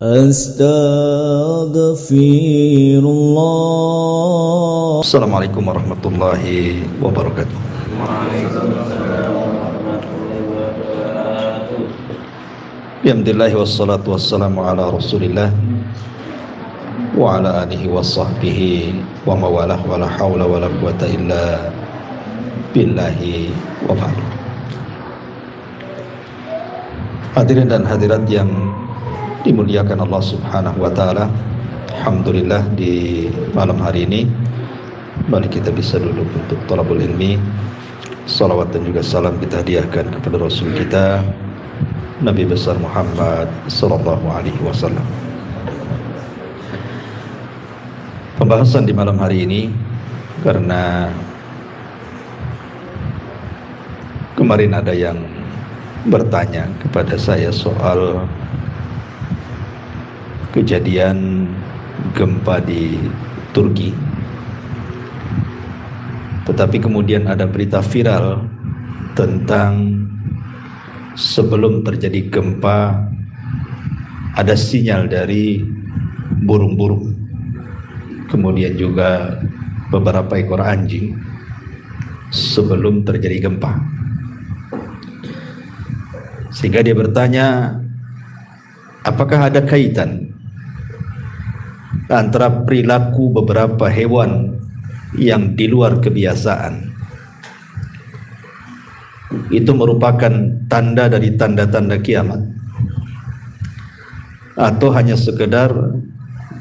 Astaghfirullah. Assalamualaikum warahmatullahi wabarakatuh. Alhamdulillah wassalatu wassalamu ala Rasulillah wa ala alihi wa sahbihi wa mawalah wa la hawla wa la quwata illa billahi wa ba'd. Hadirin dan hadirat yang dimuliakan Allah Subhanahu wa taala, alhamdulillah di malam hari ini balik kita bisa duduk untuk thalabul ilmi. Salawat dan juga salam kita hadiahkan kepada Rasul kita Nabi besar Muhammad sallallahu alaihi wasallam. Pembahasan di malam hari ini, karena kemarin ada yang bertanya kepada saya soal kejadian gempa di Turki, tetapi kemudian ada berita viral tentang sebelum terjadi gempa ada sinyal dari burung-burung, kemudian juga beberapa ekor anjing sebelum terjadi gempa, sehingga dia bertanya, apakah ada kaitan antara perilaku beberapa hewan yang di luar kebiasaan itu merupakan tanda dari tanda-tanda kiamat, atau hanya sekedar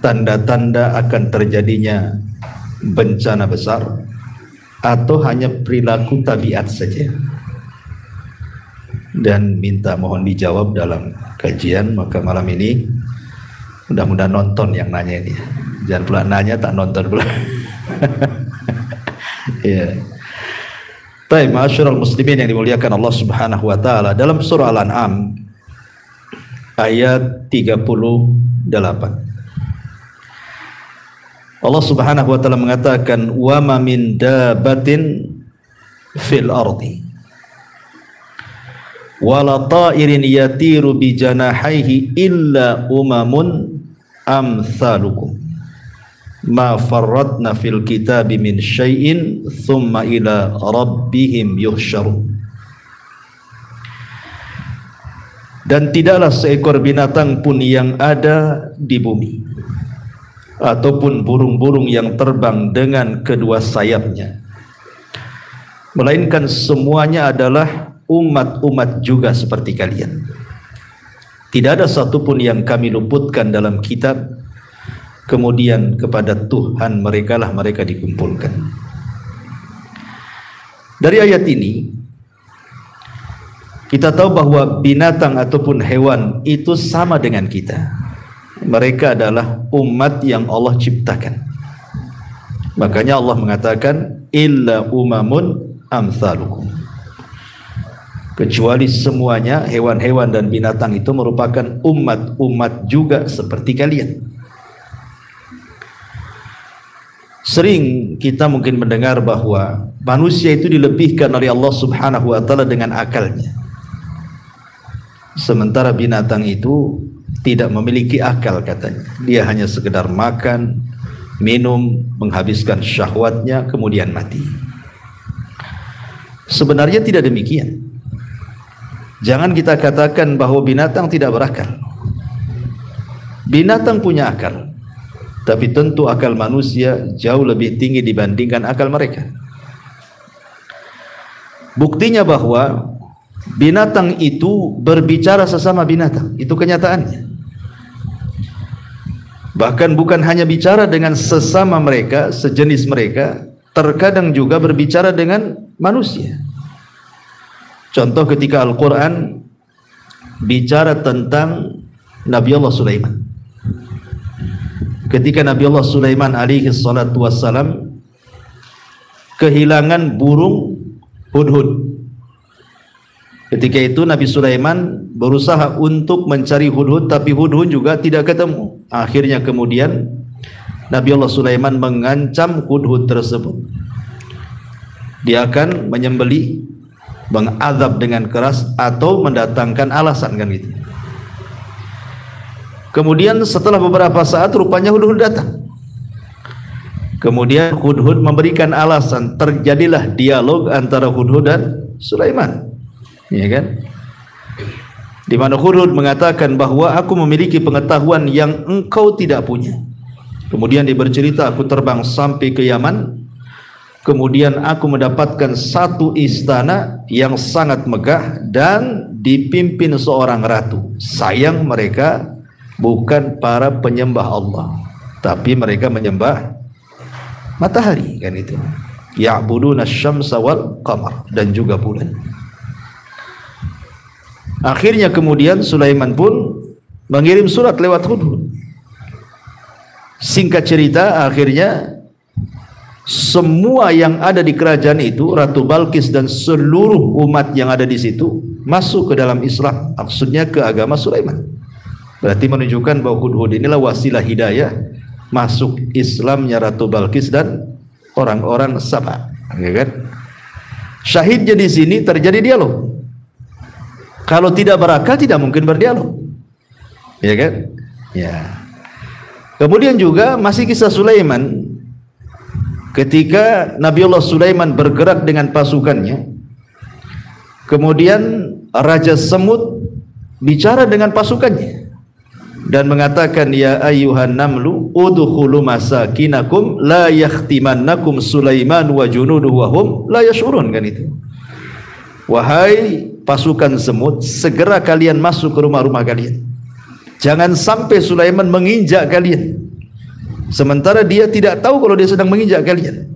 tanda-tanda akan terjadinya bencana besar, atau hanya perilaku tabiat saja. Dan minta mohon dijawab dalam kajian. Maka malam ini mudah-mudahan nonton yang nanya ini, jangan pula nanya tak nonton pula. Ya. Baik, ma'asyiral muslimin yang dimuliakan Allah Subhanahu wa taala, dalam surah Al-An'am ayat 38 Allah Subhanahu wa taala mengatakan, wa ma min dabbatin fil ardi wala ta'irin yatiru bi janahihi illa umamun amsalukum ma farratna fil kitabi min syai'in thumma ila rabbihim yuhsyarun. Dan tidaklah seekor binatang pun yang ada di bumi ataupun burung-burung yang terbang dengan kedua sayapnya, melainkan semuanya adalah umat-umat juga seperti kalian. Tidak ada satupun yang kami luputkan dalam kitab, kemudian kepada Tuhan mereka lah mereka dikumpulkan. Dari ayat ini kita tahu bahwa binatang ataupun hewan itu sama dengan kita. Mereka adalah umat yang Allah ciptakan. Makanya Allah mengatakan illa umamun amsalukum, kecuali semuanya hewan-hewan dan binatang itu merupakan umat-umat juga seperti kalian. Sering kita mungkin mendengar bahwa manusia itu dilebihkan oleh Allah Subhanahu wa taala dengan akalnya, sementara binatang itu tidak memiliki akal katanya. Dia hanya sekedar makan, minum, menghabiskan syahwatnya, kemudian mati. Sebenarnya tidak demikian. Jangan kita katakan bahwa binatang tidak berakal. Binatang punya akal, tapi tentu akal manusia jauh lebih tinggi dibandingkan akal mereka. Buktinya bahwa binatang itu berbicara sesama binatang, itu kenyataannya. Bahkan bukan hanya bicara dengan sesama mereka, sejenis mereka, terkadang juga berbicara dengan manusia. Contoh ketika Al-Quran bicara tentang Nabi Allah Sulaiman. Ketika Nabi Allah Sulaiman alaihi salatu wassalam kehilangan burung hudhud. Ketika itu Nabi Sulaiman berusaha untuk mencari hudhud, tapi hudhud juga tidak ketemu. Akhirnya kemudian Nabi Allah Sulaiman mengancam hudhud tersebut. Dia akan menyembelih, mengazab dengan keras, atau mendatangkan alasan, kan gitu. Kemudian setelah beberapa saat rupanya Hudhud datang. Kemudian Hudhud memberikan alasan, terjadilah dialog antara Hudhud dan Sulaiman, ya kan? Di mana Hudhud mengatakan bahwa aku memiliki pengetahuan yang engkau tidak punya. Kemudian dia bercerita, aku terbang sampai ke Yaman. Kemudian aku mendapatkan satu istana yang sangat megah dan dipimpin seorang ratu. Sayang mereka bukan para penyembah Allah, tapi mereka menyembah matahari, kan itu. Ya'buduna asy-syamsa wal qamar, dan juga bulan. Akhirnya kemudian Sulaiman pun mengirim surat lewat Hudhud. Singkat cerita, akhirnya semua yang ada di kerajaan itu, Ratu Balqis dan seluruh umat yang ada di situ masuk ke dalam Islam, maksudnya ke agama Sulaiman. Berarti menunjukkan bahwa Hudhud inilah wasilah hidayah masuk Islamnya Ratu Balqis dan orang-orang Saba, ya kan? Syahidnya di sini terjadi dialog. Kalau tidak berakal tidak mungkin berdialog, ya kan? Ya. Kemudian juga masih kisah Sulaiman. Ketika Nabiullah Sulaiman bergerak dengan pasukannya, kemudian Raja Semut bicara dengan pasukannya dan mengatakan, ya ayyuhan namlu udkhulu masakinakum la yakhtimannakum Sulaiman wa junuduhu wa hum la yash'urun, kan itu. Wahai pasukan semut, segera kalian masuk ke rumah-rumah kalian. Jangan sampai Sulaiman menginjak kalian, sementara dia tidak tahu kalau dia sedang menginjak kalian.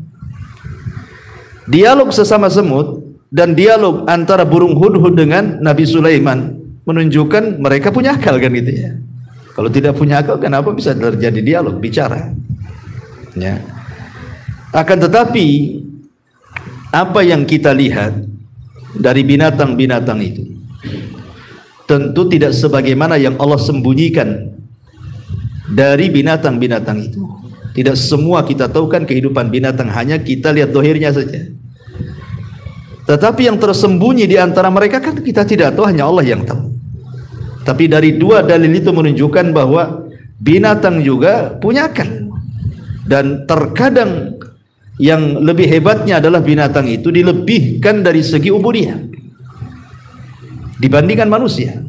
Dialog sesama semut dan dialog antara burung Hudhud dengan Nabi Sulaiman menunjukkan mereka punya akal, kan gitu ya. Kalau tidak punya akal, kenapa bisa terjadi dialog, bicara, ya. Akan tetapi apa yang kita lihat dari binatang-binatang itu tentu tidak sebagaimana yang Allah sembunyikan dari binatang-binatang itu. Tidak semua kita tahu kan kehidupan binatang, hanya kita lihat dohirnya saja. Tetapi yang tersembunyi di antara mereka kan kita tidak tahu, hanya Allah yang tahu. Tapi dari dua dalil itu menunjukkan bahwa binatang juga punya akal. Dan terkadang yang lebih hebatnya adalah binatang itu dilebihkan dari segi ubudiyah dibandingkan manusia.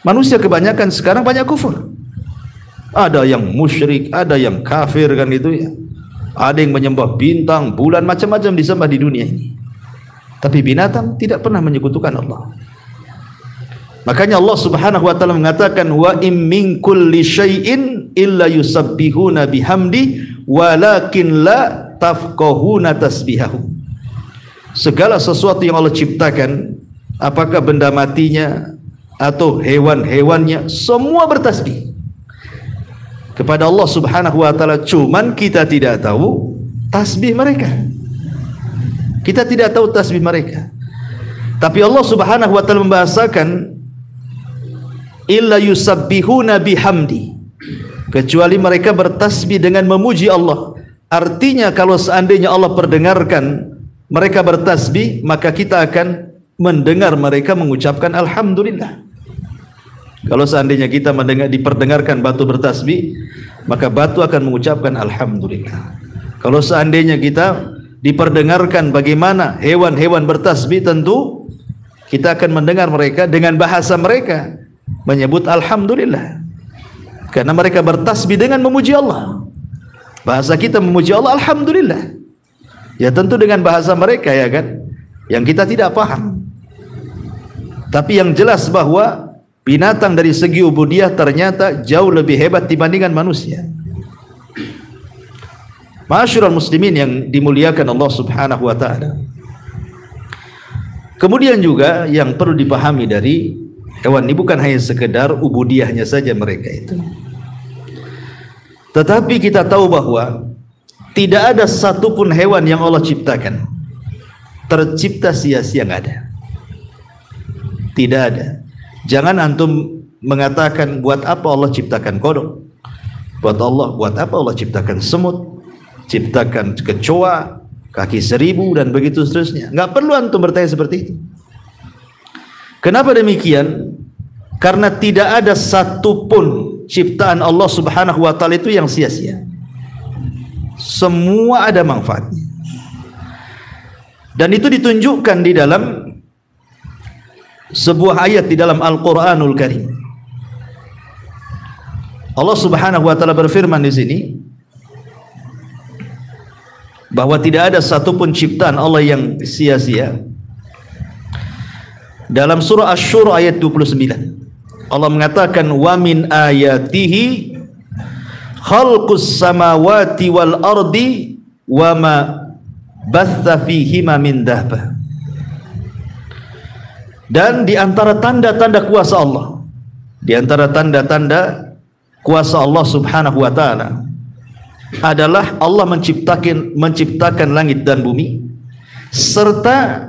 Manusia kebanyakan sekarang banyak kufur. Ada yang musyrik, ada yang kafir, kan itu ya. Ada yang menyembah bintang, bulan, macam-macam disembah di dunia ini. Tapi binatang tidak pernah menyekutukan Allah. Makanya Allah Subhanahu wa taala mengatakan, wa im min kulli syai'in illa yusabbihuna bihamdi walakin la tafqahuna tasbihahu. Segala sesuatu yang Allah ciptakan, apakah benda matinya atau hewan-hewannya, semua bertasbih kepada Allah Subhanahu wa taala. Cuman kita tidak tahu tasbih mereka. Kita tidak tahu tasbih mereka. Tapi Allah Subhanahu wa taala membahasakan illa yusabbihuna bihamdi, kecuali mereka bertasbih dengan memuji Allah. Artinya kalau seandainya Allah perdengarkan mereka bertasbih, maka kita akan mendengar mereka mengucapkan alhamdulillah. Kalau seandainya kita mendengar diperdengarkan batu bertasbih, maka batu akan mengucapkan alhamdulillah. Kalau seandainya kita diperdengarkan bagaimana hewan-hewan bertasbih, tentu kita akan mendengar mereka dengan bahasa mereka menyebut alhamdulillah, karena mereka bertasbih dengan memuji Allah. Bahasa kita memuji Allah alhamdulillah, ya tentu dengan bahasa mereka, ya kan, yang kita tidak paham. Tapi yang jelas bahwa binatang dari segi ubudiyah ternyata jauh lebih hebat dibandingkan manusia. Ma'asyiral muslimin yang dimuliakan Allah Subhanahu wa taala. Kemudian juga yang perlu dipahami dari hewan ini bukan hanya sekedar ubudiyahnya saja mereka itu, tetapi kita tahu bahwa tidak ada satupun hewan yang Allah ciptakan tercipta sia-sia, nggak ada. Tidak ada. Jangan antum mengatakan buat apa Allah ciptakan kodok, buat apa Allah ciptakan semut, ciptakan kecoa, kaki seribu, dan begitu seterusnya. Nggak perlu antum bertanya seperti itu. Kenapa demikian? Karena tidak ada satupun ciptaan Allah Subhanahu wa taala itu yang sia-sia. Semua ada manfaatnya. Dan itu ditunjukkan di dalam sebuah ayat di dalam Al-Qur'anul Karim. Allah Subhanahu wa taala berfirman di sini bahwa tidak ada satupun ciptaan Allah yang sia-sia. Dalam surah Asy-Syura ayat 29, Allah mengatakan wa min ayatihi khalqus samawati wal ardi wa ma batha fihima min dabbah. Dan di antara tanda-tanda kuasa Allah, di antara tanda-tanda kuasa Allah Subhanahu wa taala adalah Allah menciptakan langit dan bumi serta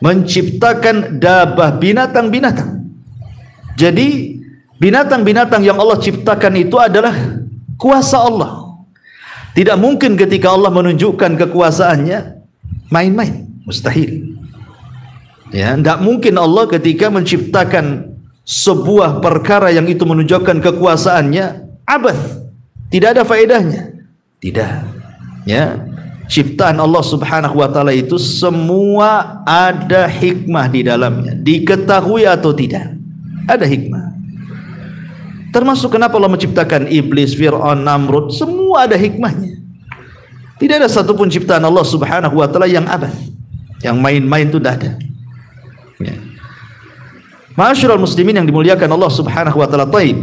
menciptakan dabah, binatang-binatang. Jadi binatang-binatang yang Allah ciptakan itu adalah kuasa Allah. Tidak mungkin ketika Allah menunjukkan kekuasaannya main-main, mustahil. Ya, tidak mungkin Allah ketika menciptakan sebuah perkara yang itu menunjukkan kekuasaannya abath, tidak ada faedahnya. Tidak. Ya, ciptaan Allah Subhanahu wa taala itu semua ada hikmah di dalamnya, diketahui atau tidak, ada hikmah. Termasuk kenapa Allah menciptakan iblis, Fir'aun, Namrud, semua ada hikmahnya. Tidak ada satupun ciptaan Allah Subhanahu wa taala yang abath, yang main-main itu tidak ada. Ya. Ma'asyiral muslimin yang dimuliakan Allah Subhanahu wa taala, taib.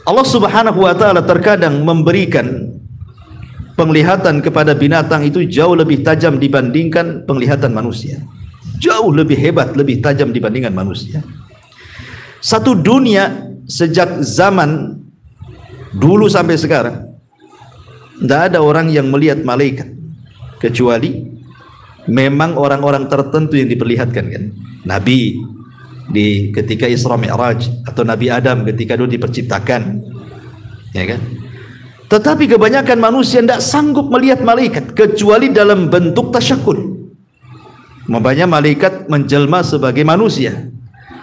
Allah Subhanahu wa taala terkadang memberikan penglihatan kepada binatang itu jauh lebih tajam dibandingkan penglihatan manusia. Jauh lebih hebat, lebih tajam dibandingkan manusia. Satu dunia sejak zaman dulu sampai sekarang tidak ada orang yang melihat malaikat kecuali memang orang-orang tertentu yang diperlihatkan, kan? Nabi di ketika Isra Mi'raj, atau Nabi Adam ketika dulu diperciptakan, ya kan? Tetapi kebanyakan manusia tidak sanggup melihat malaikat kecuali dalam bentuk tasyakul. Makanya malaikat menjelma sebagai manusia.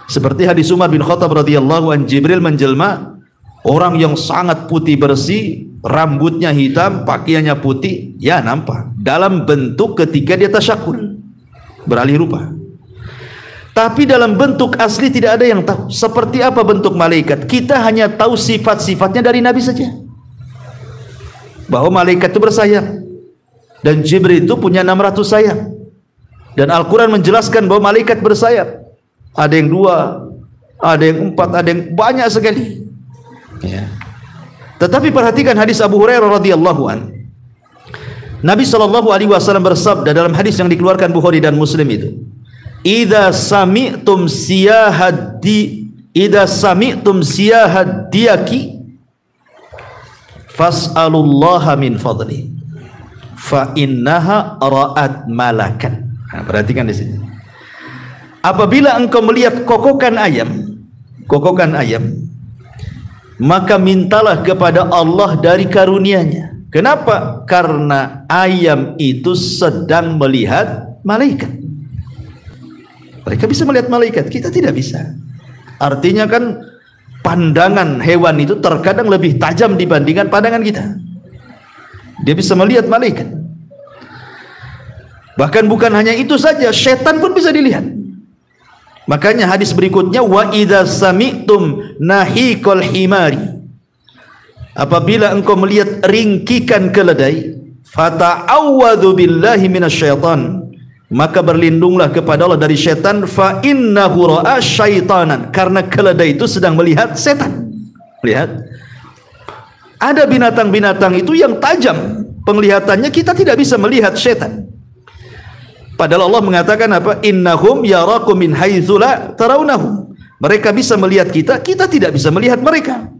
Seperti hadis Umar bin Khattab radhiyallahu an, Jibril menjelma orang yang sangat putih bersih, rambutnya hitam, pakaiannya putih, ya nampak dalam bentuk ketika dia tasyakul, beralih rupa. Tapi dalam bentuk asli tidak ada yang tahu seperti apa bentuk malaikat. Kita hanya tahu sifat-sifatnya dari Nabi saja, bahwa malaikat itu bersayap dan Jibril itu punya 600 sayap, dan Al-Quran menjelaskan bahwa malaikat bersayap. Ada yang 2, ada yang 4, ada yang banyak sekali, ya. Tetapi perhatikan hadis Abu Hurairah radhiyallahu an. Nabi SAW bersabda dalam hadis yang dikeluarkan Bukhari dan Muslim itu, idza sami'tum siyahad diyaki fas'alullaha min fadli fa innaha ra'at malakan. Nah, perhatikan di sini. Apabila engkau melihat kokokan ayam, maka mintalah kepada Allah dari karunia-Nya. Kenapa? Karena ayam itu sedang melihat malaikat. Mereka bisa melihat malaikat, kita tidak bisa. Artinya kan pandangan hewan itu terkadang lebih tajam dibandingkan pandangan kita. Dia bisa melihat malaikat. Bahkan bukan hanya itu saja, setan pun bisa dilihat. Makanya hadis berikutnya, wa idza sami'tum nahiqal himari, apabila engkau melihat ringkikan keledai, fata'awwadhu billahi minasyaitan, maka berlindunglah kepada Allah dari syaitan, fa innahu ra'a syaitanan, karena keledai itu sedang melihat setan. Lihat, ada binatang-binatang itu yang tajam penglihatannya, kita tidak bisa melihat setan. Padahal Allah mengatakan apa? Innahum yarakum min haitsu la tarawnahum. Mereka bisa melihat kita, kita tidak bisa melihat mereka.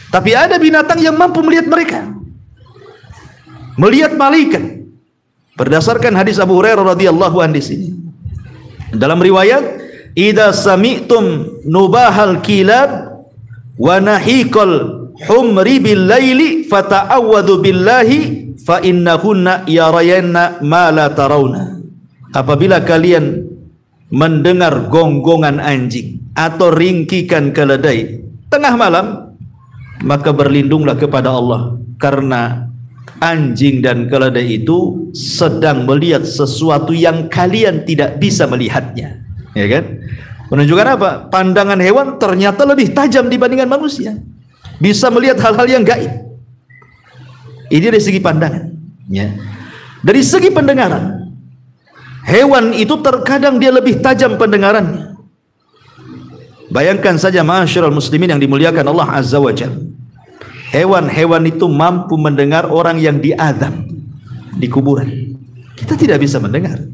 Tapi ada binatang yang mampu melihat mereka, melihat malaikat. Berdasarkan hadis Abu Hurairah radhiyallahu anhu di sini. Dalam riwayat, idza sami'tum nubahal kilab wa nahiqal humri bil laili fata'awwadhu billahi fa innahunna yarayanna ma la tarawna. Apabila kalian mendengar gonggongan anjing atau ringkikan keledai tengah malam, maka berlindunglah kepada Allah, karena anjing dan keledai itu sedang melihat sesuatu yang kalian tidak bisa melihatnya, ya kan? Menunjukkan apa? Pandangan hewan ternyata lebih tajam dibandingkan manusia, bisa melihat hal-hal yang gaib. Ini dari segi pandangan, ya. Dari segi pendengaran, hewan itu terkadang dia lebih tajam pendengarannya. Bayangkan saja ma'asyiral muslimin yang dimuliakan Allah Azza wa Jalla, hewan-hewan itu mampu mendengar orang yang diazab di kuburan. Kita tidak bisa mendengar,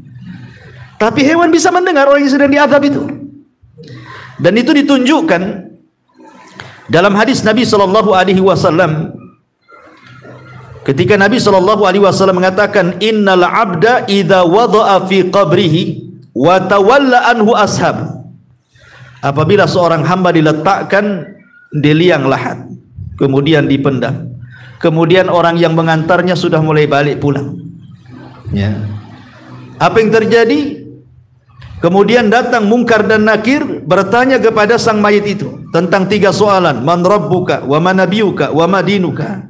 tapi hewan bisa mendengar orang yang sedang diazab itu. Dan itu ditunjukkan dalam hadis Nabi SAW, ketika Nabi SAW mengatakan, innal abda idza wada'a fi qabrihi wa tawalla anhu ashab. Apabila seorang hamba diletakkan di liang lahat, kemudian dipendam, kemudian orang yang mengantarnya sudah mulai balik pulang, ya, apa yang terjadi? Kemudian datang Munkar dan Nakir bertanya kepada sang mayit itu tentang 3 soalan, man rabbuka wa man nabiyuka wa ma dinuka.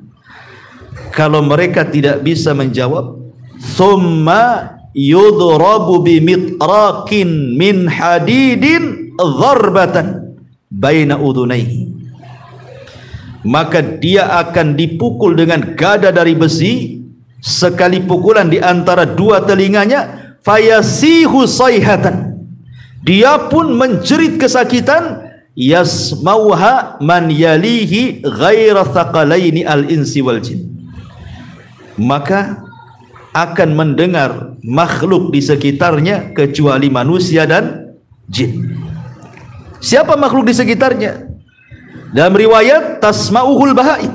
Kalau mereka tidak bisa menjawab, summa yudrabu bimitrakin min hadidin dharbatan baina udhunaihi, maka dia akan dipukul dengan gada dari besi, sekali pukulan di antara 2 telinganya, fayasihu sayhatan, dia pun menjerit kesakitan, yasmauha man yalihi ghaira thaqalaini al-insi wal jin, maka akan mendengar makhluk di sekitarnya kecuali manusia dan jin. Siapa makhluk di sekitarnya? Dalam riwayat tasma'uhul bahaim,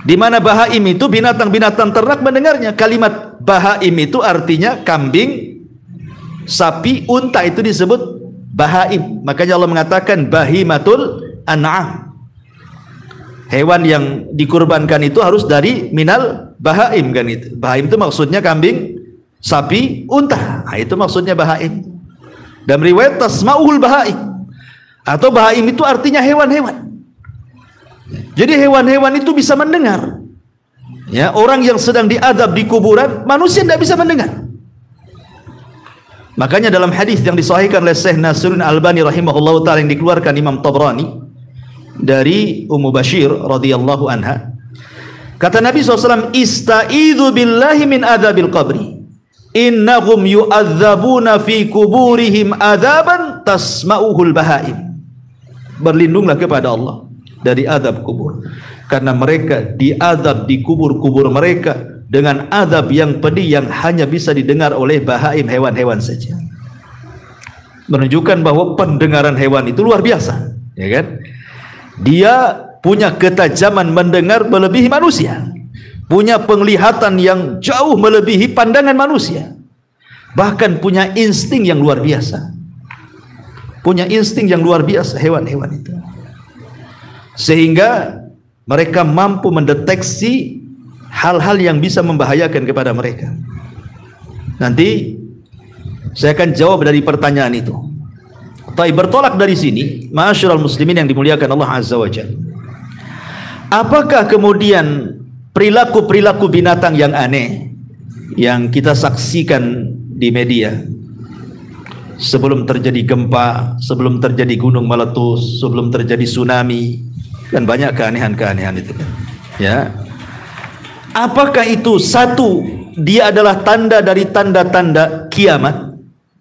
di mana bahaim itu binatang-binatang ternak mendengarnya. Kalimat bahaim itu artinya kambing, sapi, unta, itu disebut bahaim. Makanya Allah mengatakan bahimatul an'am. Hewan yang dikurbankan itu harus dari minal bahaim, kan itu. Bahaim itu maksudnya kambing, sapi, unta. Nah, itu maksudnya bahaim. Dalam riwayat tasma'uhul bahaim, atau bahaim itu artinya hewan-hewan. Jadi hewan-hewan itu bisa mendengar. Ya, orang yang sedang diazab di kuburan, manusia tidak bisa mendengar. Makanya dalam hadis yang disahihkan oleh Syekh Nasiruddin Albani rahimahullahu taala, yang dikeluarkan Imam Tabrani dari Ummu Bashir radhiyallahu anha, kata Nabi SAW, ista'idzu billahi min adzabil qabri, innahum yu'adzabuna fi kuburihim adzaban tasma'uhul bahaim. Berlindunglah kepada Allah dari azab kubur, karena mereka diazab di kubur-kubur mereka dengan azab yang pedih yang hanya bisa didengar oleh bahaim, hewan-hewan saja. Menunjukkan bahwa pendengaran hewan itu luar biasa, ya kan? Dia punya ketajaman mendengar melebihi manusia, punya penglihatan yang jauh melebihi pandangan manusia, bahkan punya insting yang luar biasa. Punya insting yang luar biasa hewan-hewan itu, sehingga mereka mampu mendeteksi hal-hal yang bisa membahayakan kepada mereka. Nanti saya akan jawab dari pertanyaan itu. Tapi bertolak dari sini, ma'asyiral muslimin yang dimuliakan Allah Azza wa Jalla, apakah kemudian perilaku-perilaku binatang yang aneh yang kita saksikan di media, sebelum terjadi gempa, sebelum terjadi gunung meletus, sebelum terjadi tsunami, dan banyak keanehan-keanehan itu kan, ya, apakah itu satu, dia adalah tanda dari tanda-tanda kiamat,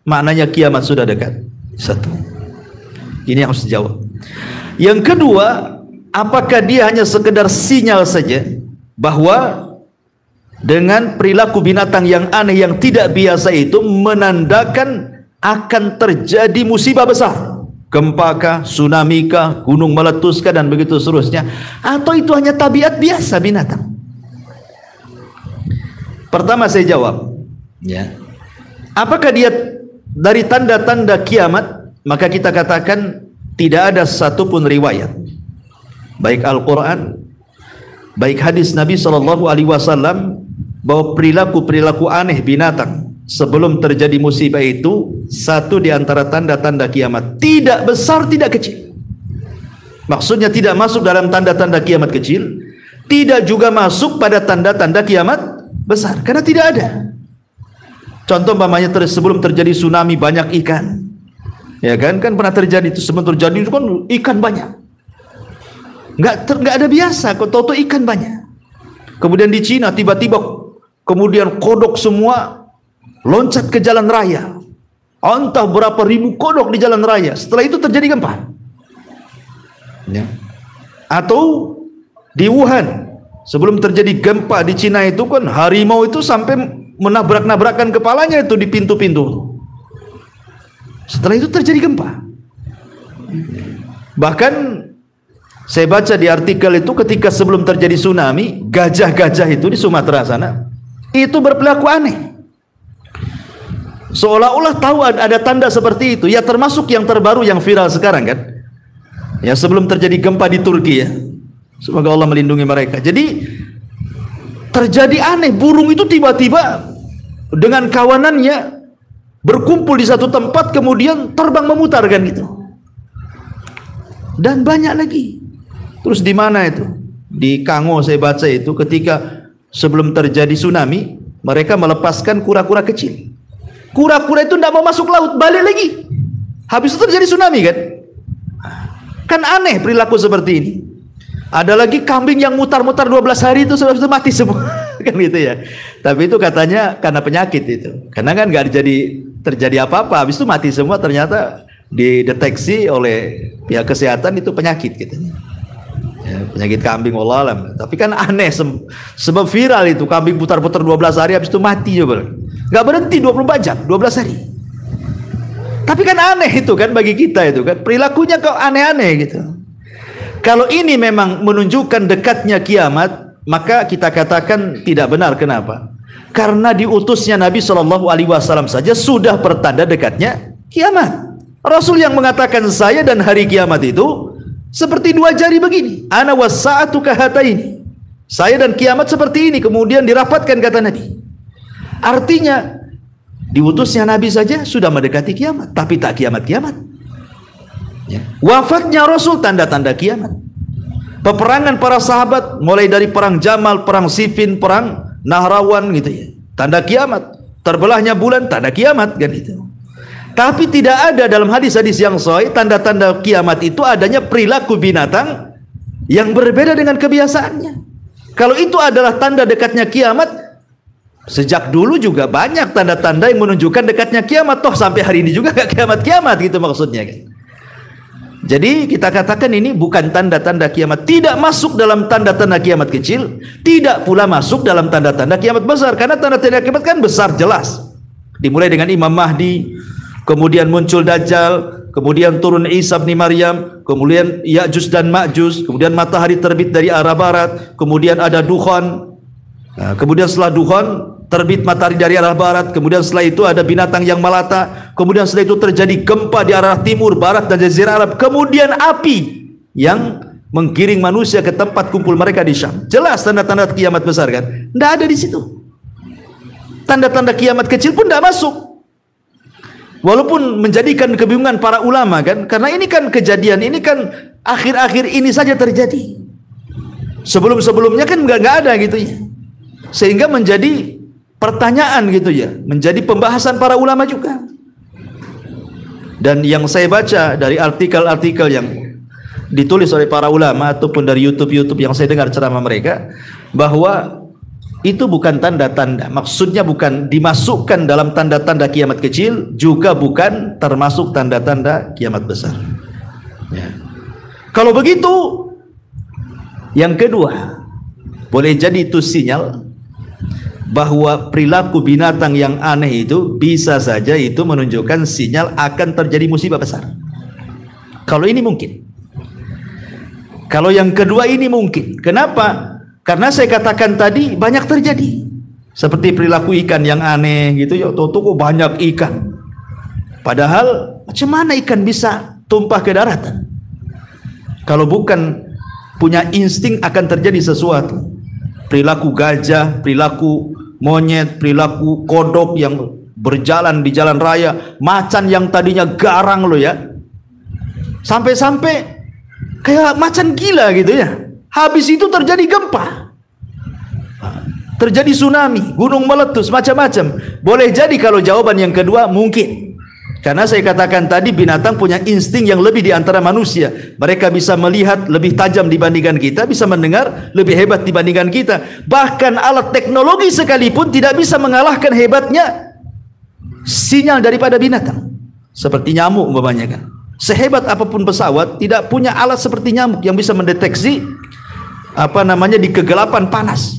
maknanya kiamat sudah dekat? Satu, ini yang harus dijawab. Yang kedua, apakah dia hanya sekedar sinyal saja bahwa dengan perilaku binatang yang aneh yang tidak biasa itu menandakan akan terjadi musibah besar, gempa kah, tsunami kah, gunung meletus kah, dan begitu seterusnya, atau itu hanya tabiat biasa binatang? Pertama saya jawab, ya, apakah dia dari tanda-tanda kiamat? Maka kita katakan tidak ada satupun riwayat, baik Al-Quran, baik hadis Nabi SAW, bahwa perilaku-perilaku aneh binatang sebelum terjadi musibah itu satu di antara tanda-tanda kiamat, tidak besar, tidak kecil. Maksudnya tidak masuk dalam tanda-tanda kiamat kecil, tidak juga masuk pada tanda-tanda kiamat besar, karena tidak ada. Contoh umpamanya sebelum terjadi tsunami banyak ikan, ya kan pernah terjadi itu. Sebelum terjadi itu kan ikan banyak, nggak ada biasa, kok tahu ikan banyak. Kemudian di Cina tiba-tiba kemudian kodok semua loncat ke jalan raya, entah berapa ribu kodok di jalan raya. Setelah itu terjadi gempa, ya. Atau di Wuhan sebelum terjadi gempa di Cina itu kan harimau itu sampai menabrak-nabrakkan kepalanya itu di pintu-pintu. Setelah itu terjadi gempa. Bahkan saya baca di artikel itu ketika sebelum terjadi tsunami, gajah-gajah itu di Sumatera sana itu berperilaku aneh, seolah-olah tahu ada tanda seperti itu. Ya termasuk yang terbaru yang viral sekarang kan, ya sebelum terjadi gempa di Turki ya. Semoga Allah melindungi mereka. Jadi terjadi aneh, burung itu tiba-tiba dengan kawanannya berkumpul di satu tempat, kemudian terbang memutar kan gitu. Dan banyak lagi. Terus di mana itu? Di Kango saya baca itu ketika sebelum terjadi tsunami, mereka melepaskan kura-kura kecil. Kura-kura itu tidak mau masuk laut, balik lagi. Habis itu terjadi tsunami kan? Kan aneh perilaku seperti ini. Ada lagi kambing yang mutar-mutar 12 hari itu sudah mati semua. Kan gitu ya. Tapi itu katanya karena penyakit itu. Karena kan nggak terjadi apa-apa, habis itu mati semua, ternyata dideteksi oleh pihak kesehatan itu penyakit gitu. Ya, penyakit kambing wallahualam. Tapi kan aneh sebab viral itu kambing putar-putar 12 hari habis itu mati coba. Enggak berhenti 24 jam, 12 hari. Tapi kan aneh itu kan bagi kita itu kan. Perilakunya kok aneh-aneh gitu. Kalau ini memang menunjukkan dekatnya kiamat, maka kita katakan tidak benar. Kenapa? Karena diutusnya Nabi SAW saja sudah pertanda dekatnya kiamat. Rasul yang mengatakan saya dan hari kiamat itu seperti dua jari begini. Ana wasa'atu kahataini. Saya dan kiamat seperti ini. Kemudian dirapatkan kata Nabi. Artinya diutusnya Nabi saja sudah mendekati kiamat, tapi tak kiamat-kiamat. Ya. Wafatnya Rasul tanda-tanda kiamat. Peperangan para sahabat mulai dari perang Jamal, perang Siffin, perang Nahrawan gitu ya. Tanda kiamat. Terbelahnya bulan tanda kiamat kan itu. Tapi tidak ada dalam hadis-hadis yang sahih tanda-tanda kiamat itu adanya perilaku binatang yang berbeda dengan kebiasaannya. Kalau itu adalah tanda dekatnya kiamat, sejak dulu juga banyak tanda-tanda yang menunjukkan dekatnya kiamat. Toh sampai hari ini juga gak kiamat-kiamat gitu maksudnya kan. Jadi kita katakan ini bukan tanda-tanda kiamat, tidak masuk dalam tanda-tanda kiamat kecil, tidak pula masuk dalam tanda-tanda kiamat besar. Karena tanda-tanda kiamat kan besar jelas. Dimulai dengan Imam Mahdi, kemudian muncul Dajjal, kemudian turun Isa bin Maryam, kemudian Ya'juj dan Ma'juj, kemudian matahari terbit dari arah barat, kemudian ada dukhan, kemudian setelah dukhan terbit matahari dari arah barat, kemudian setelah itu ada binatang yang melata, kemudian setelah itu terjadi gempa di arah timur, barat dan jazirah Arab, kemudian api yang menggiring manusia ke tempat kumpul mereka di Syam. Jelas tanda-tanda kiamat besar kan? Tidak ada di situ. Tanda-tanda kiamat kecil pun tidak masuk. Walaupun menjadikan kebingungan para ulama kan, karena ini kan kejadian ini kan akhir-akhir ini saja terjadi. Sebelum-sebelumnya kan nggak ada gitu ya, sehingga menjadi pertanyaan gitu ya, menjadi pembahasan para ulama juga. Dan yang saya baca dari artikel-artikel yang ditulis oleh para ulama ataupun dari YouTube yang saya dengar ceramah mereka, bahwa itu bukan tanda-tanda, maksudnya bukan dimasukkan dalam tanda-tanda kiamat kecil, juga bukan termasuk tanda-tanda kiamat besar ya. Kalau begitu, yang kedua, boleh jadi itu sinyal bahwa perilaku binatang yang aneh itu bisa saja itu menunjukkan sinyal akan terjadi musibah besar. Kalau ini mungkin. Kalau yang kedua ini mungkin. Kenapa? Karena saya katakan tadi banyak terjadi. Seperti perilaku ikan yang aneh gitu ya, kok banyak ikan. Padahal macam mana ikan bisa tumpah ke daratan? Kalau bukan punya insting akan terjadi sesuatu. Perilaku gajah, perilaku monyet, perilaku kodok yang berjalan di jalan raya, macan yang tadinya garang loh ya, sampai-sampai kayak macan gila gitu ya. Habis itu terjadi gempa, terjadi tsunami, gunung meletus, macam-macam. Boleh jadi kalau jawaban yang kedua mungkin, karena saya katakan tadi binatang punya insting yang lebih di antara manusia. Mereka bisa melihat lebih tajam dibandingkan kita, bisa mendengar lebih hebat dibandingkan kita. Bahkan alat teknologi sekalipun tidak bisa mengalahkan hebatnya sinyal daripada binatang. Seperti nyamuk umpamanya kan. Sehebat apapun pesawat, tidak punya alat seperti nyamuk yang bisa mendeteksi di kegelapan panas.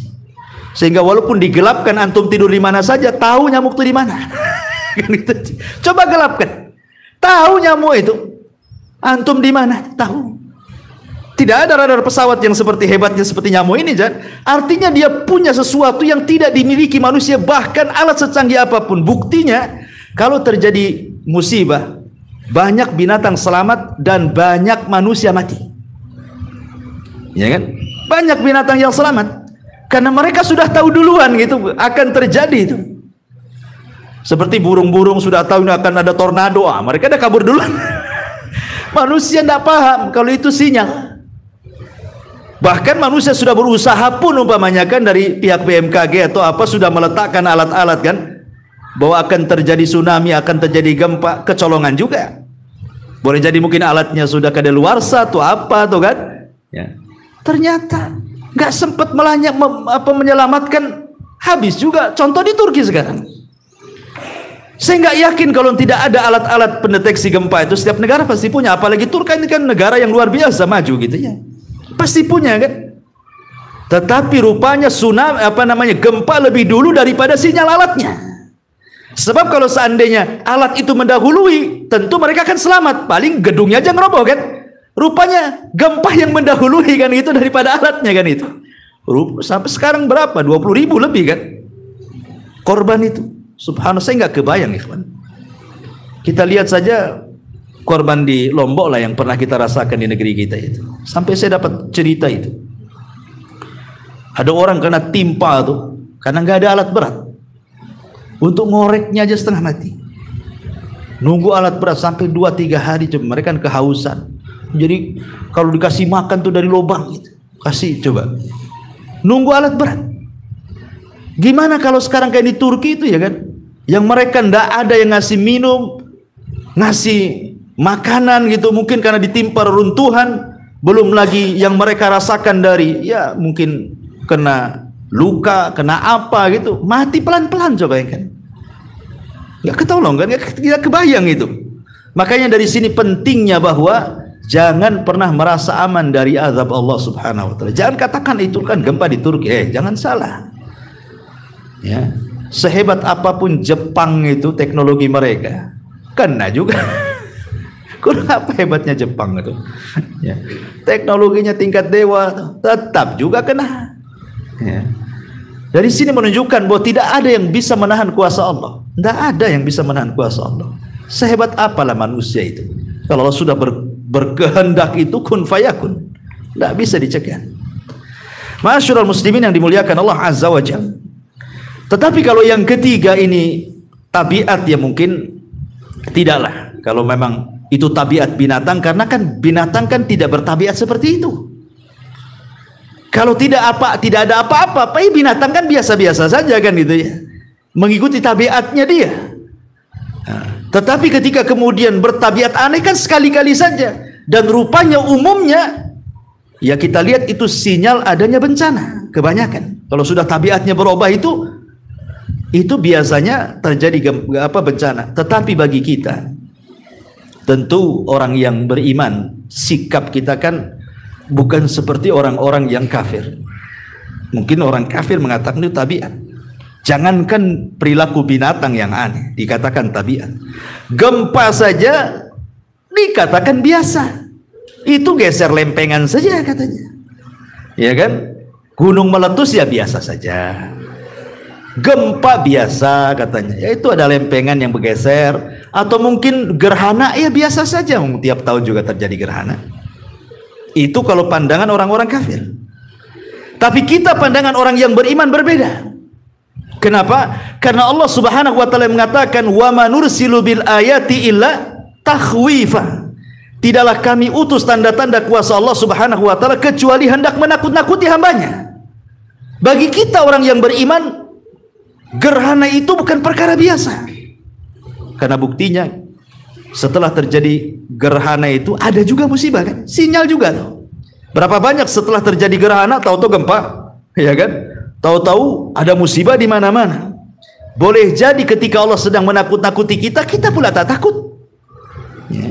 Sehingga walaupun digelapkan antum tidur di mana saja, tahu nyamuk itu di mana. Coba gelapkan, tahu nyamuk itu antum di mana, tahu. Tidak ada radar pesawat yang seperti hebatnya seperti nyamuk ini, Jan. Artinya dia punya sesuatu yang tidak dimiliki manusia, bahkan alat secanggih apapun. Buktinya kalau terjadi musibah, banyak binatang selamat dan banyak manusia mati. Ya kan? Banyak binatang yang selamat karena mereka sudah tahu duluan gitu akan terjadi itu. Seperti burung-burung sudah tahu akan ada tornado, mereka dah kabur duluan. Manusia tidak paham kalau itu sinyal. Bahkan manusia sudah berusaha pun umpamanya kan dari pihak BMKG atau apa sudah meletakkan alat-alat kan bahwa akan terjadi tsunami, akan terjadi gempa, kecolongan juga. Boleh jadi mungkin alatnya sudah kadaluarsa atau apa tuh kan? Ya. Ternyata nggak sempat menyelamatkan, habis juga. Contoh di Turki sekarang. Saya nggak yakin kalau tidak ada alat-alat pendeteksi gempa itu setiap negara pasti punya. Apalagi Turki ini kan negara yang luar biasa maju gitu ya, pasti punya kan. Tetapi rupanya tsunami gempa lebih dulu daripada sinyal alatnya. Sebab kalau seandainya alat itu mendahului, tentu mereka akan selamat. Paling gedungnya aja ngeroboh kan. Rupanya gempa yang mendahului kan itu daripada alatnya kan itu. Sampai sekarang berapa? 20.000 lebih kan korban itu. Subhanallah, saya nggak kebayang ikhwan. Kita lihat saja korban di Lombok lah yang pernah kita rasakan di negeri kita itu. Sampai saya dapat cerita itu. Ada orang kena timpa tuh karena nggak ada alat berat. Untuk ngoreknya aja setengah mati. Nunggu alat berat sampai 2-3 hari, coba mereka kan kehausan. Jadi kalau dikasih makan tuh dari lubang gitu, kasih coba. Nunggu alat berat. Gimana kalau sekarang kayak di Turki itu ya kan, yang mereka ndak ada yang ngasih minum, ngasih makanan gitu, mungkin karena ditimpa reruntuhan, belum lagi yang mereka rasakan dari ya mungkin kena luka, kena apa gitu, mati pelan-pelan coba ya kan. Nggak ketolong kan, nggak kebayang itu. Makanya dari sini pentingnya bahwa jangan pernah merasa aman dari azab Allah Subhanahu wa taala. Jangan katakan itu kan gempa di Turki. Jangan salah. Ya. Sehebat apapun Jepang itu teknologi mereka, kena juga. Kurang apa hebatnya Jepang itu? Ya. Teknologinya tingkat dewa, tetap juga kena. Ya. Dari sini menunjukkan bahwa tidak ada yang bisa menahan kuasa Allah. Tidak ada yang bisa menahan kuasa Allah. Sehebat apalah manusia itu. Kalau Allah sudah berkehendak itu kun fayakun, tidak bisa dicegah. Ma'asyiral muslimin yang dimuliakan Allah Azza wa Jalla. Tetapi kalau yang ketiga ini tabiat, ya mungkin tidaklah. Kalau memang itu tabiat binatang, karena kan binatang kan tidak bertabiat seperti itu. Kalau tidak ada apa-apa, binatang kan biasa-biasa saja kan gitu ya, mengikuti tabiatnya dia. Tetapi ketika kemudian bertabiat aneh kan sekali-kali saja, dan rupanya umumnya ya kita lihat itu sinyal adanya bencana. Kebanyakan kalau sudah tabiatnya berubah itu biasanya terjadi bencana. Tetapi bagi kita, tentu orang yang beriman, sikap kita kan bukan seperti orang-orang yang kafir. Mungkin orang kafir mengatakan itu tabiat. Jangankan perilaku binatang yang aneh dikatakan tabiat, gempa saja dikatakan biasa. Itu geser lempengan saja katanya, ya kan? Gunung meletus ya biasa saja. Gempa biasa katanya, ya itu ada lempengan yang bergeser. Atau mungkin gerhana ya biasa saja, tiap tahun juga terjadi gerhana. Itu kalau pandangan orang-orang kafir. Tapi kita pandangan orang yang beriman berbeda. Kenapa? Karena Allah Subhanahu wa taala mengatakan wa manursilu bil ayati illa takhwifa. Tidaklah kami utus tanda-tanda kuasa Allah Subhanahu wa taala kecuali hendak menakut-nakuti hambanya. Bagi kita orang yang beriman, gerhana itu bukan perkara biasa. Karena buktinya setelah terjadi gerhana itu ada juga musibah kan? Sinyal juga tuh. Berapa banyak setelah terjadi gerhana tahu-tahu gempa, ya kan? Tahu-tahu ada musibah di mana-mana. Boleh jadi ketika Allah sedang menakut-nakuti kita, kita pula tak takut. Ya.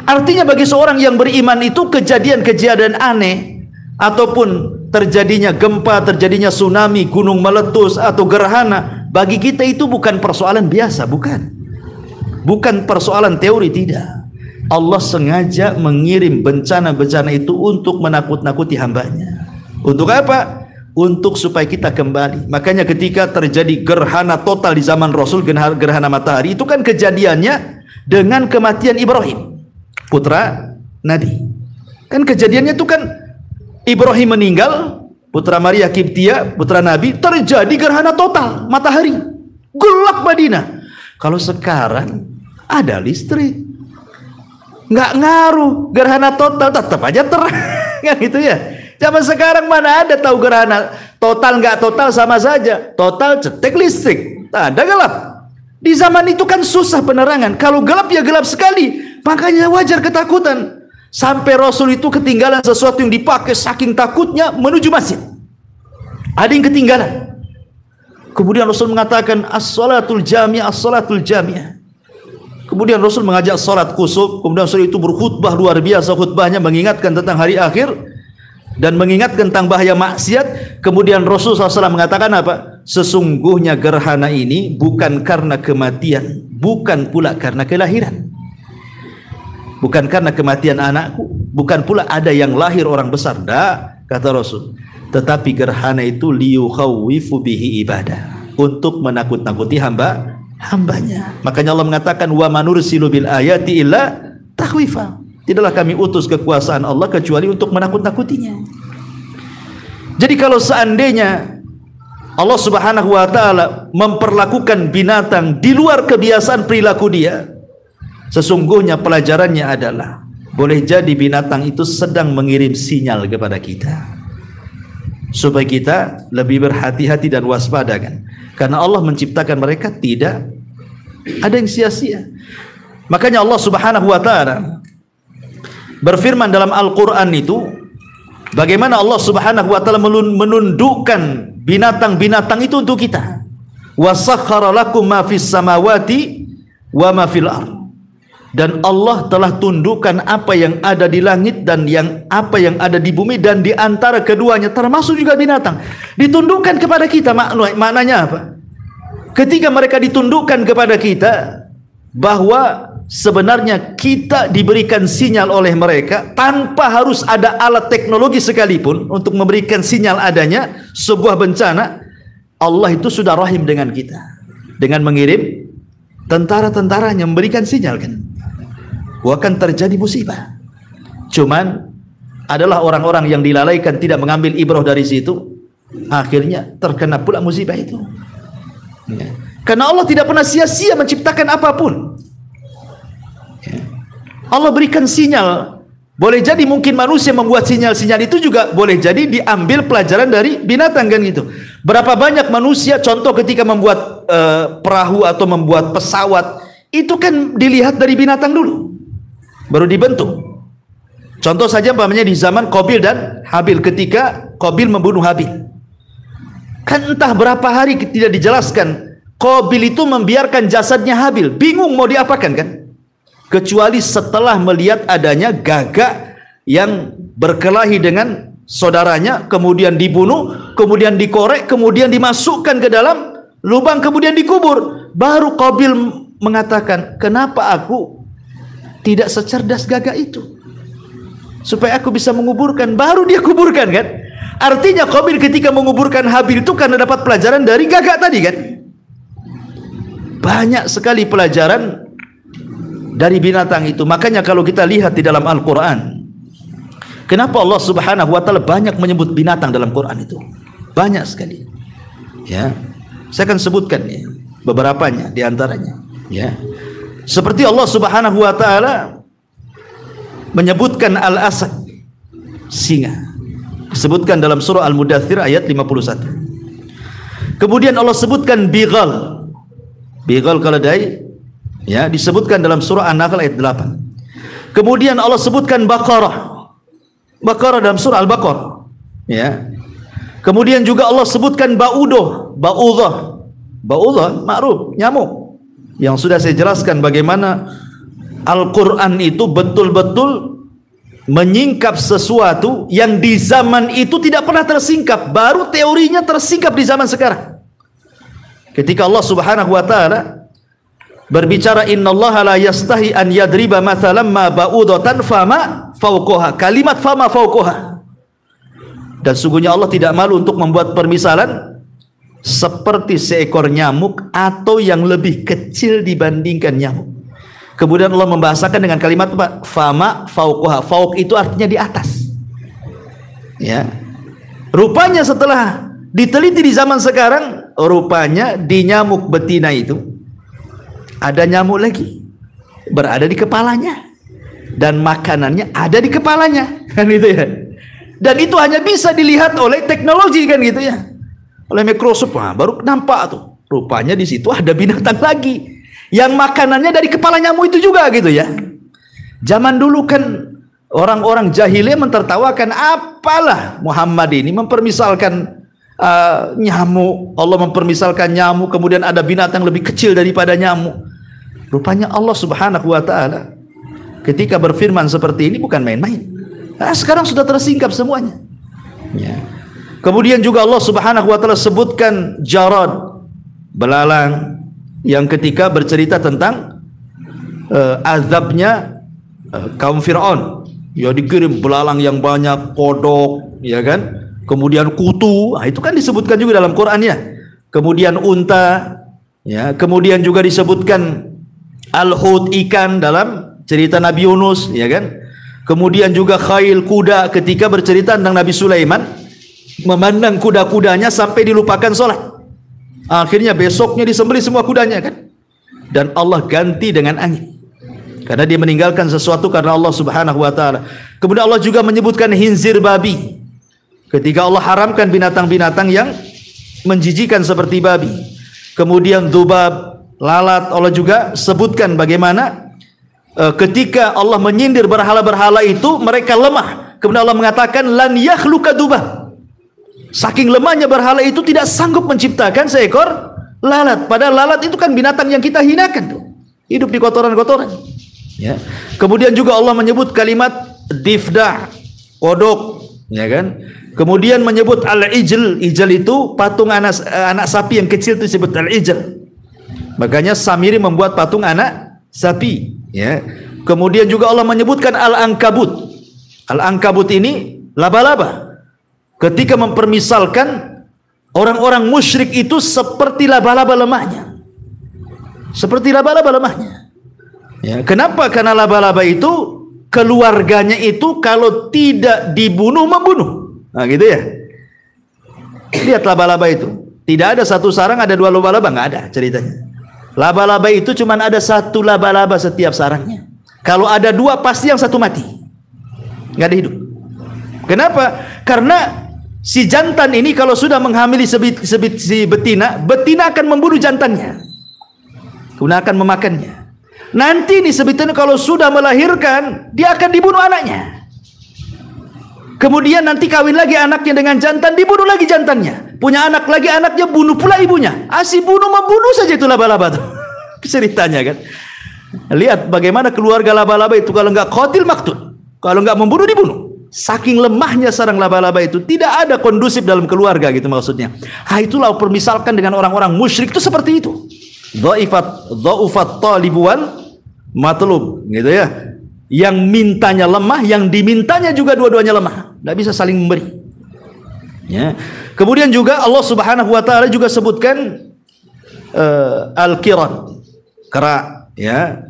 Artinya bagi seorang yang beriman itu kejadian-kejadian aneh ataupun terjadinya gempa, terjadinya tsunami, gunung meletus atau gerhana, bagi kita itu bukan persoalan biasa, bukan persoalan teori, tidak. Allah sengaja mengirim bencana-bencana itu untuk menakut-nakuti hambanya. Untuk apa? Untuk supaya kita kembali. Makanya ketika terjadi gerhana total di zaman Rasul, gerhana matahari, itu kan kejadiannya dengan kematian Ibrahim, putra Nabi. Kan kejadiannya itu kan Ibrahim meninggal, putra Maria Kiptia, putra Nabi, terjadi gerhana total matahari, gelap Madinah. Kalau sekarang ada listrik, nggak ngaruh gerhana total, tetap aja terang kan gitu ya. Zaman sekarang mana ada tahu gerhana total nggak total sama saja. Total cetek listrik, tak ada gelap. Di zaman itu kan susah penerangan. Kalau gelap ya gelap sekali. Makanya wajar ketakutan. Sampai Rasul itu ketinggalan sesuatu yang dipakai, saking takutnya menuju masjid. Ada yang ketinggalan. Kemudian Rasul mengatakan as-salatul jami'ah, as-salatul jami'ah. Kemudian Rasul mengajak salat kusuf. Kemudian Rasul itu berkhutbah luar biasa, khutbahnya mengingatkan tentang hari akhir dan mengingatkan tentang bahaya maksiat. Kemudian Rasul SAW mengatakan apa? Sesungguhnya gerhana ini bukan karena kematian, bukan pula karena kelahiran. Bukan karena kematian anakku, bukan pula ada yang lahir orang besar, dah, kata Rasul. Tetapi gerhana itu liyukhawifu bihi ibadah, untuk menakut-nakuti hambanya. Makanya Allah mengatakan wa manursilu bil ayati illa takhwifa. Tidaklah kami utus kekuasaan Allah kecuali untuk menakut-nakutinya. Jadi kalau seandainya Allah Subhanahu wa taala memperlakukan binatang di luar kebiasaan perilaku dia, sesungguhnya pelajarannya adalah boleh jadi binatang itu sedang mengirim sinyal kepada kita supaya kita lebih berhati-hati dan waspada kan. Karena Allah menciptakan mereka tidak ada yang sia-sia. Makanya Allah Subhanahu wa taala berfirman dalam Al-Qur'an itu, bagaimana Allah Subhanahu wa taala menundukkan binatang-binatang itu untuk kita. Wa sakhkhara lakum ma fis samawati wa ma fil ardh. Dan Allah telah tundukkan apa yang ada di langit dan apa yang ada di bumi, dan di antara keduanya termasuk juga binatang. Ditundukkan kepada kita, maknanya apa? Ketika mereka ditundukkan kepada kita, bahwa sebenarnya kita diberikan sinyal oleh mereka tanpa harus ada alat teknologi sekalipun untuk memberikan sinyal adanya sebuah bencana. Allah itu sudah rahim dengan kita dengan mengirim tentara-tentaranya memberikan sinyal kan, akan terjadi musibah. Cuman adalah orang-orang yang dilalaikan, tidak mengambil ibrah dari situ, akhirnya terkena pula musibah itu. Ya. Karena Allah tidak pernah sia-sia menciptakan apapun. Ya. Allah berikan sinyal. Boleh jadi mungkin manusia membuat sinyal-sinyal itu juga boleh jadi diambil pelajaran dari binatang kan gitu. Berapa banyak manusia contoh ketika membuat perahu atau membuat pesawat, itu kan dilihat dari binatang dulu, baru dibentuk. Contoh saja umpamanya di zaman Qabil dan Habil, ketika Qabil membunuh Habil, kan entah berapa hari tidak dijelaskan. Qabil itu membiarkan jasadnya Habil, bingung mau diapakan kan, kecuali setelah melihat adanya gagak yang berkelahi dengan saudaranya, kemudian dibunuh, kemudian dikorek, kemudian dimasukkan ke dalam lubang, kemudian dikubur. Baru Qabil mengatakan, kenapa aku tidak secerdas gagak itu supaya aku bisa menguburkan. Baru dia kuburkan kan. Artinya Qabil ketika menguburkan Habil itu karena dapat pelajaran dari gagak tadi kan. Banyak sekali pelajaran dari binatang itu. Makanya kalau kita lihat di dalam Al-Quran, kenapa Allah Subhanahu wa taala banyak menyebut binatang dalam Quran itu? Banyak sekali. Ya. Saya akan sebutkan ya, beberapanya di antaranya. Ya. Seperti Allah Subhanahu wa taala menyebutkan al-asad, singa. Disebutkan dalam surah Al-Mudaththir ayat 51. Kemudian Allah sebutkan bighal. Bighal keledai ya, disebutkan dalam surah An-Nahl ayat 8. Kemudian Allah sebutkan baqarah. Baqarah dalam surah Al-Baqarah. Ya. Kemudian juga Allah sebutkan ba'udah, ba'udah. Ba'udah ma'ruf, nyamuk. Yang sudah saya jelaskan bagaimana Al-Quran itu betul-betul menyingkap sesuatu yang di zaman itu tidak pernah tersingkap, baru teorinya tersingkap di zaman sekarang. Ketika Allah Subhanahu wa taala berbicara, innallaha la yastahi an yadriba mathalan ma ba'udatan fama fawqaha, kalimat fama fawqaha, dan sungguhnya Allah tidak malu untuk membuat permisalan seperti seekor nyamuk atau yang lebih kecil dibandingkan nyamuk. Kemudian Allah membahasakan dengan kalimat apa? Fama fauqaha. Fauq itu artinya di atas. Ya. Rupanya setelah diteliti di zaman sekarang, rupanya di nyamuk betina itu ada nyamuk lagi berada di kepalanya, dan makanannya ada di kepalanya, kan gitu ya. Dan itu hanya bisa dilihat oleh teknologi, kan gitu ya, oleh mikroskop. Nah, baru nampak tuh, rupanya di situ ada binatang lagi yang makanannya dari kepala nyamuk itu juga, gitu ya. Zaman dulu kan orang-orang jahiliyah mentertawakan, apalah Muhammad ini mempermisalkan nyamuk. Allah mempermisalkan nyamuk, kemudian ada binatang lebih kecil daripada nyamuk. Rupanya Allah Subhanahu wa taala ketika berfirman seperti ini bukan main-main. Nah, sekarang sudah tersingkap semuanya. Ya. Kemudian juga Allah Subhanahu wa taala sebutkan jarad, belalang, yang ketika bercerita tentang azabnya kaum Fir'aun. Ya, dikirim belalang yang banyak, kodok, ya kan? Kemudian kutu. Nah, itu kan disebutkan juga dalam Quran ya. Kemudian unta, ya. Kemudian juga disebutkan al-hut, ikan, dalam cerita Nabi Yunus, ya kan? Kemudian juga khail, kuda, ketika bercerita tentang Nabi Sulaiman memandang kuda-kudanya sampai dilupakan sholat. Akhirnya besoknya disembelih semua kudanya, kan? Dan Allah ganti dengan angin, karena dia meninggalkan sesuatu karena Allah Subhanahu wa taala. Kemudian Allah juga menyebutkan khinzir, babi, ketika Allah haramkan binatang-binatang yang menjijikan seperti babi. Kemudian dzubab, lalat, Allah juga sebutkan bagaimana ketika Allah menyindir berhala-berhala itu, mereka lemah. Kemudian Allah mengatakan lan yakhluqa dzubab. Saking lemahnya berhala itu tidak sanggup menciptakan seekor lalat. Padahal lalat itu kan binatang yang kita hinakan tuh, hidup di kotoran-kotoran. Ya. Kemudian juga Allah menyebut kalimat difda, kodok, ya kan? Kemudian menyebut al-ijl. Ijl itu patung anak sapi yang kecil, itu disebut al-ijl. Makanya Samiri membuat patung anak sapi, ya. Kemudian juga Allah menyebutkan al-ankabut. Al-ankabut ini laba-laba. Ketika mempermisalkan orang-orang musyrik itu seperti laba-laba lemahnya. Seperti laba-laba lemahnya. Ya, kenapa? Karena laba-laba itu keluarganya itu kalau tidak dibunuh membunuh. Nah, gitu ya. Lihat laba-laba itu. Tidak ada satu sarang ada dua laba-laba, nggak ada ceritanya. Laba-laba itu cuma ada satu laba-laba setiap sarangnya. Kalau ada dua pasti yang satu mati, nggak ada hidup. Kenapa? Karena si jantan ini kalau sudah menghamili si betina, betina akan membunuh jantannya, kemudian akan memakannya. Nanti nih si betina kalau sudah melahirkan, dia akan dibunuh anaknya. Kemudian nanti kawin lagi anaknya dengan jantan, dibunuh lagi jantannya. Punya anak lagi, anaknya bunuh pula ibunya. Si bunuh membunuh saja itu laba-laba tuh. Ceritanya kan. Lihat bagaimana keluarga laba-laba itu, kalau nggak qatil maktul, kalau nggak membunuh dibunuh. Saking lemahnya sarang laba-laba itu, tidak ada kondusif dalam keluarga, gitu maksudnya. Itulah permisalkan dengan orang-orang musyrik itu seperti itu. Dha'ufat talib wal matlub, gitu ya. Yang mintanya lemah, yang dimintanya juga dua-duanya lemah, tidak bisa saling memberi. Ya. Kemudian juga Allah Subhanahu wa taala juga sebutkan al-qiran, kera, ya.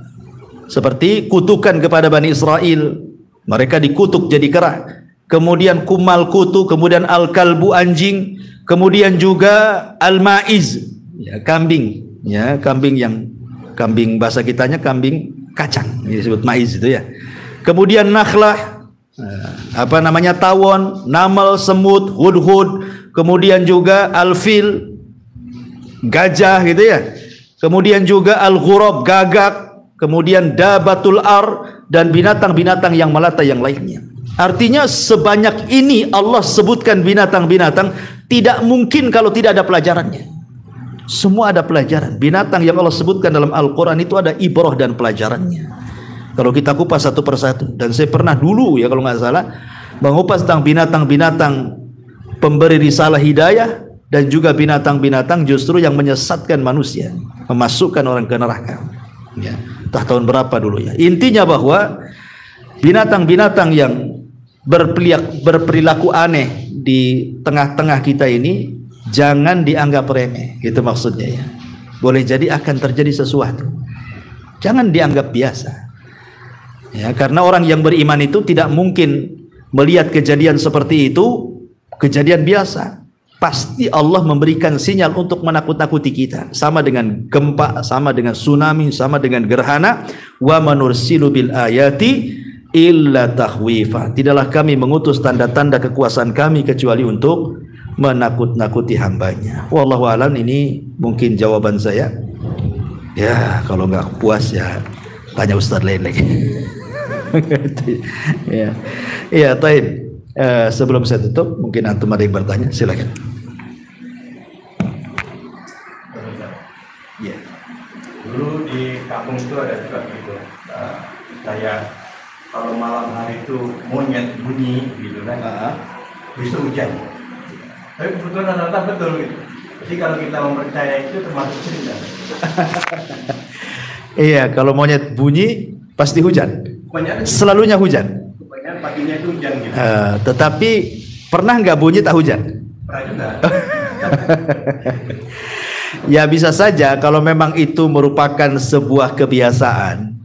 Seperti kutukan kepada Bani Israel, mereka dikutuk jadi kera. Kemudian kumal, kutu. Kemudian al-kalbu, anjing. Kemudian juga al-ma'iz, ya, kambing, ya, kambing bahasa kitanya kambing kacang, disebut maiz itu ya. Kemudian nakhlah, tawon, namal, semut, hudhud, kemudian juga alfil, gajah gitu ya. Kemudian juga al-ghurab, gagak, kemudian dabatul ar, dan binatang-binatang yang melata yang lainnya. Artinya sebanyak ini Allah sebutkan binatang-binatang, tidak mungkin kalau tidak ada pelajarannya. Semua ada pelajaran. Binatang yang Allah sebutkan dalam Al-Quran itu ada ibrah dan pelajarannya. Kalau kita kupas satu persatu, dan saya pernah dulu ya kalau nggak salah mengupas tentang binatang-binatang pemberi risalah hidayah, dan juga binatang-binatang justru yang menyesatkan manusia, memasukkan orang ke neraka. Ya, entah tahun berapa dulu ya. Intinya bahwa binatang-binatang yang berperilaku aneh di tengah-tengah kita ini jangan dianggap remeh, gitu maksudnya ya. Boleh jadi akan terjadi sesuatu, jangan dianggap biasa ya, karena orang yang beriman itu tidak mungkin melihat kejadian seperti itu kejadian biasa. Pasti Allah memberikan sinyal untuk menakut-nakuti kita, sama dengan gempa, sama dengan tsunami, sama dengan gerhana. Wa manursilu bil ayati illa takhwifa. Tidaklah kami mengutus tanda-tanda kekuasaan kami kecuali untuk menakut-nakuti hambanya. Wallahu alam, ini mungkin jawaban saya. Ya, kalau nggak puas ya tanya Ustaz lain lagi. Ya, ya, taib. Sebelum saya tutup, mungkin antum ada yang bertanya, silakan. Ya. Dulu di kampung itu ada juga gitu. Saya kalau malam hari itu monyet bunyi gitu kan. Bisa hujan. Tapi kebetulan rata-rata betul gitu. Jadi kalau kita mempercaya itu termasuk cerita. Iya, kalau monyet bunyi pasti hujan. Selalunya hujan. Paginya itu hujan gitu. Tetapi pernah nggak bunyi tak hujan? Pernah juga. Ya bisa saja kalau memang itu merupakan sebuah kebiasaan.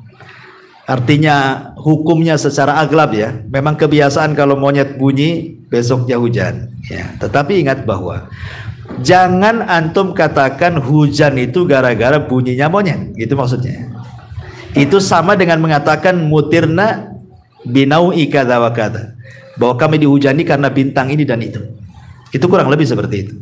Artinya hukumnya secara aglab ya, memang kebiasaan kalau monyet bunyi besoknya hujan ya. Tetapi ingat bahwa jangan antum katakan hujan itu gara-gara bunyinya monyet, gitu maksudnya. Itu sama dengan mengatakan mutirna binau'i kadza wa kadza, bahwa kami dihujani karena bintang ini dan itu. Itu kurang lebih seperti itu.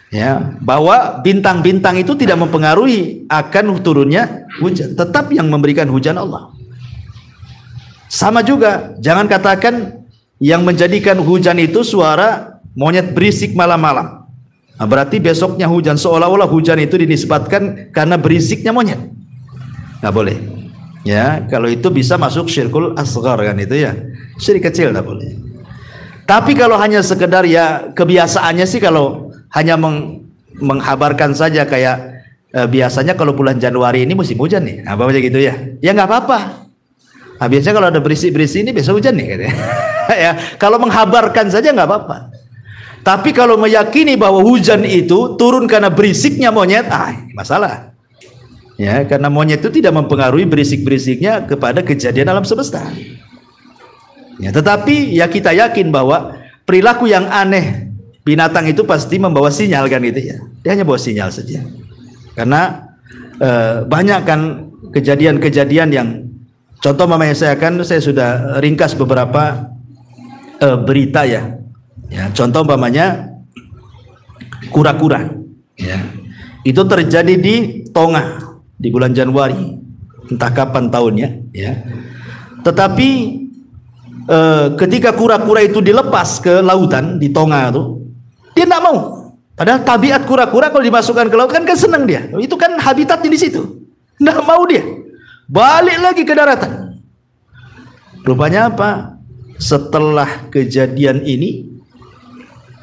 Ya, bahwa bintang-bintang itu tidak mempengaruhi akan turunnya hujan, tetap yang memberikan hujan Allah. Sama juga, jangan katakan yang menjadikan hujan itu suara monyet berisik malam-malam. Nah, berarti besoknya hujan, seolah-olah hujan itu dinisbatkan karena berisiknya monyet. Nggak boleh. Ya, kalau itu bisa masuk syirkul asghar kan itu ya. Syirik kecil nggak boleh. Tapi kalau hanya sekedar ya kebiasaannya sih, kalau hanya menghabarkan saja kayak biasanya kalau bulan Januari ini musim hujan nih, apa aja gitu ya. Ya nggak apa-apa. Nah, biasanya kalau ada berisik-berisik ini besok hujan nih gitu. Ya, kalau menghabarkan saja nggak apa-apa. Tapi kalau meyakini bahwa hujan itu turun karena berisiknya monyet, ini masalah. Ya, karena monyet itu tidak mempengaruhi berisik-berisiknya kepada kejadian alam semesta. Ya, tetapi ya kita yakin bahwa perilaku yang aneh binatang itu pasti membawa sinyal kan gitu ya. Dia hanya bawa sinyal saja. Karena banyak kan kejadian-kejadian yang contoh mamanya saya sudah ringkas beberapa berita ya. Ya, contoh umpamanya kura-kura ya. Itu terjadi di Tonga di bulan Januari, entah kapan tahunnya ya. Tetapi ketika kura-kura itu dilepas ke lautan di Tonga itu, dia tidak mau. Padahal tabiat kura-kura kalau dimasukkan ke laut kan senang dia. Itu kan habitatnya di situ. Tidak mau dia. Balik lagi ke daratan. Rupanya apa? Setelah kejadian ini,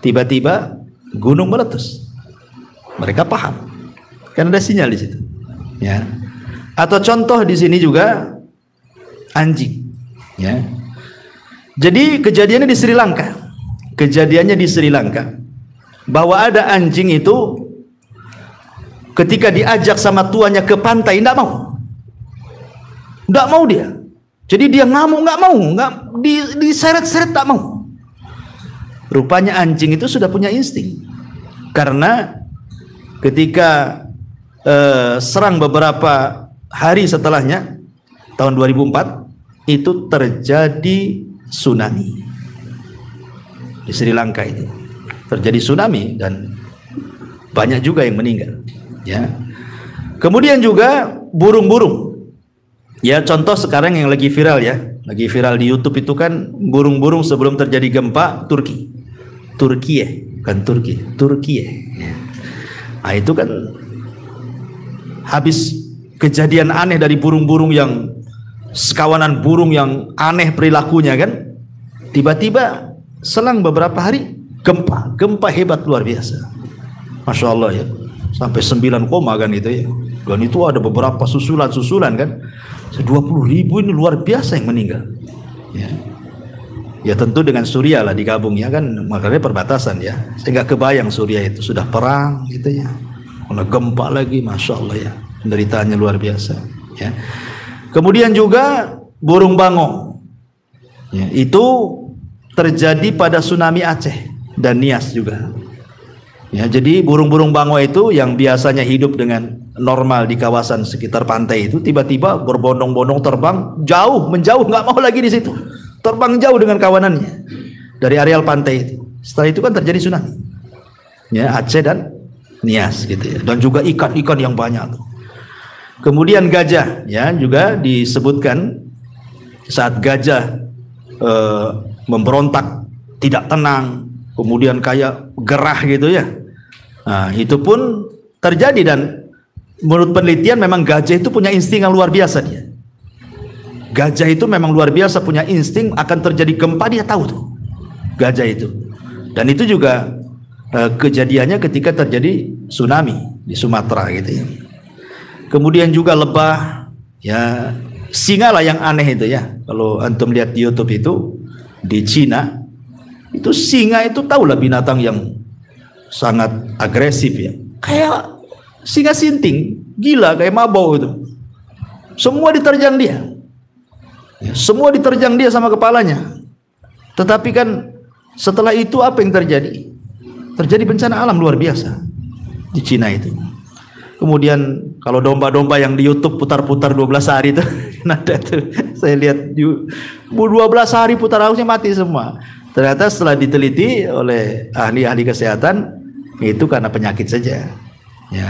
tiba-tiba gunung meletus. Mereka paham. Kan ada sinyal di situ. Ya. Atau contoh di sini juga anjing. Ya. Jadi kejadiannya di Sri Lanka. Kejadiannya di Sri Lanka. Bahwa ada anjing itu ketika diajak sama tuannya ke pantai tidak mau. Tidak mau dia. Jadi dia ngamuk, nggak mau, nggak diseret-seret, tak mau. Rupanya anjing itu sudah punya insting. Karena ketika serang beberapa hari setelahnya, tahun 2004, itu terjadi tsunami di Sri Lanka. Itu terjadi tsunami dan banyak juga yang meninggal, ya. Kemudian juga burung-burung, ya, contoh sekarang yang lagi viral, ya, lagi viral di YouTube itu kan burung-burung sebelum terjadi gempa Turki, bukan Turki, ya. Nah, itu kan habis kejadian aneh dari burung-burung yang sekawanan burung yang aneh perilakunya kan, tiba-tiba selang beberapa hari gempa hebat luar biasa, Masya Allah, ya, sampai 9, kan itu, ya, dan itu ada beberapa susulan kan, 20.000 ini luar biasa yang meninggal, ya. Ya tentu dengan Suriah lah digabung, ya kan, makanya perbatasan, ya. Saya nggak kebayang Suriah itu sudah perang gitu, ya, kena gempa lagi, Masya Allah, ya, penderitaannya luar biasa, ya. Kemudian juga burung bango, ya, itu terjadi pada tsunami Aceh dan Nias juga, ya. Jadi burung-burung bango itu yang biasanya hidup dengan normal di kawasan sekitar pantai itu tiba-tiba berbondong-bondong terbang menjauh, nggak mau lagi di situ, terbang jauh dengan kawanannya dari areal pantai itu. Setelah itu kan terjadi tsunami, ya, Aceh dan Nias gitu, ya, dan juga ikan-ikan yang banyak tuh. Kemudian gajah, ya, juga disebutkan saat gajah memberontak, tidak tenang, kemudian kayak gerah gitu, ya. Nah, itu pun terjadi, dan menurut penelitian memang gajah itu punya insting yang luar biasa dia. Gajah itu memang luar biasa punya insting akan terjadi gempa, dia tahu tuh gajah itu. Dan itu juga kejadiannya ketika terjadi tsunami di Sumatera gitu, ya. Kemudian juga lebah, ya, singa lah yang aneh itu, ya. Kalau antum lihat di YouTube itu di Cina, itu singa itu tahulah binatang yang sangat agresif, ya. Kayak singa sinting, gila, kayak mabau itu. Semua diterjang dia. Ya, semua diterjang dia sama kepalanya. Tetapi kan setelah itu apa yang terjadi? Terjadi bencana alam luar biasa di Cina itu. Kemudian kalau domba-domba yang di YouTube putar-putar 12 hari itu, ada tuh, saya lihat 12 hari putar harusnya mati semua. Ternyata setelah diteliti oleh ahli-ahli kesehatan, itu karena penyakit saja, ya.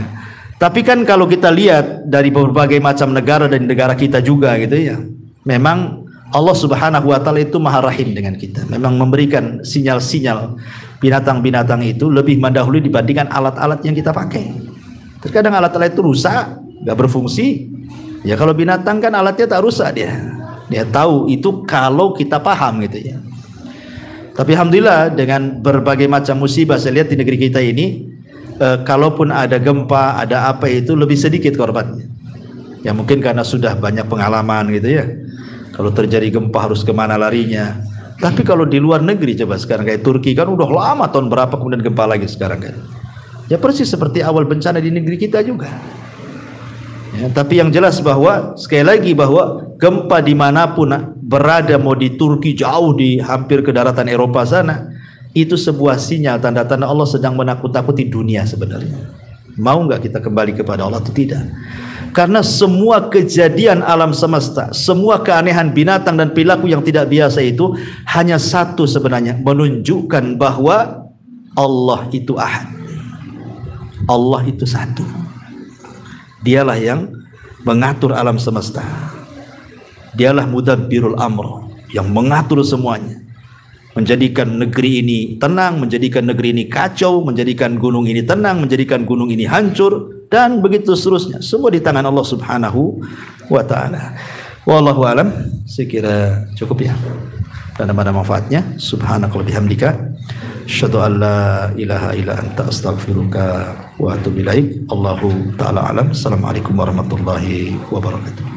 Tapi kan kalau kita lihat dari berbagai macam negara dan negara kita juga gitu, ya, memang Allah Subhanahu wa taala itu Maha Rahim dengan kita. Memang memberikan sinyal-sinyal binatang-binatang itu lebih mendahului dibandingkan alat-alat yang kita pakai. Terkadang alat-alat itu rusak, nggak berfungsi. Ya kalau binatang kan alatnya tak rusak, dia tahu itu kalau kita paham gitu, ya. Tapi alhamdulillah dengan berbagai macam musibah saya lihat di negeri kita ini, kalaupun ada gempa, ada apa itu lebih sedikit korbannya. Ya mungkin karena sudah banyak pengalaman gitu, ya. Kalau terjadi gempa harus kemana larinya. Tapi kalau di luar negeri coba sekarang kayak Turki kan udah lama, tahun berapa kemudian gempa lagi sekarang kan. Ya persis seperti awal bencana di negeri kita juga, ya. Tapi yang jelas bahwa sekali lagi bahwa gempa dimanapun berada, mau di Turki jauh di hampir ke daratan Eropa sana, itu sebuah sinyal tanda-tanda Allah sedang menakut-nakuti dunia sebenarnya. Mau nggak kita kembali kepada Allah atau tidak? Karena semua kejadian alam semesta, semua keanehan binatang dan perilaku yang tidak biasa itu hanya satu sebenarnya, menunjukkan bahwa Allah itu ahad. Allah itu satu. Dialah yang mengatur alam semesta. Dialah mudabbirul amr, yang mengatur semuanya. Menjadikan negeri ini tenang, menjadikan negeri ini kacau, menjadikan gunung ini tenang, menjadikan gunung ini hancur, dan begitu seterusnya. Semua di tangan Allah Subhanahu wa taala. Wallahu alam. Saya kira cukup, ya. Dan ada manfaatnya. Subhanakallahumma bihamdika asyhadu an la ilaha illa anta astaghfiruka wa atubu ilaik. Allahu taala alam. Assalamualaikum warahmatullahi wabarakatuh.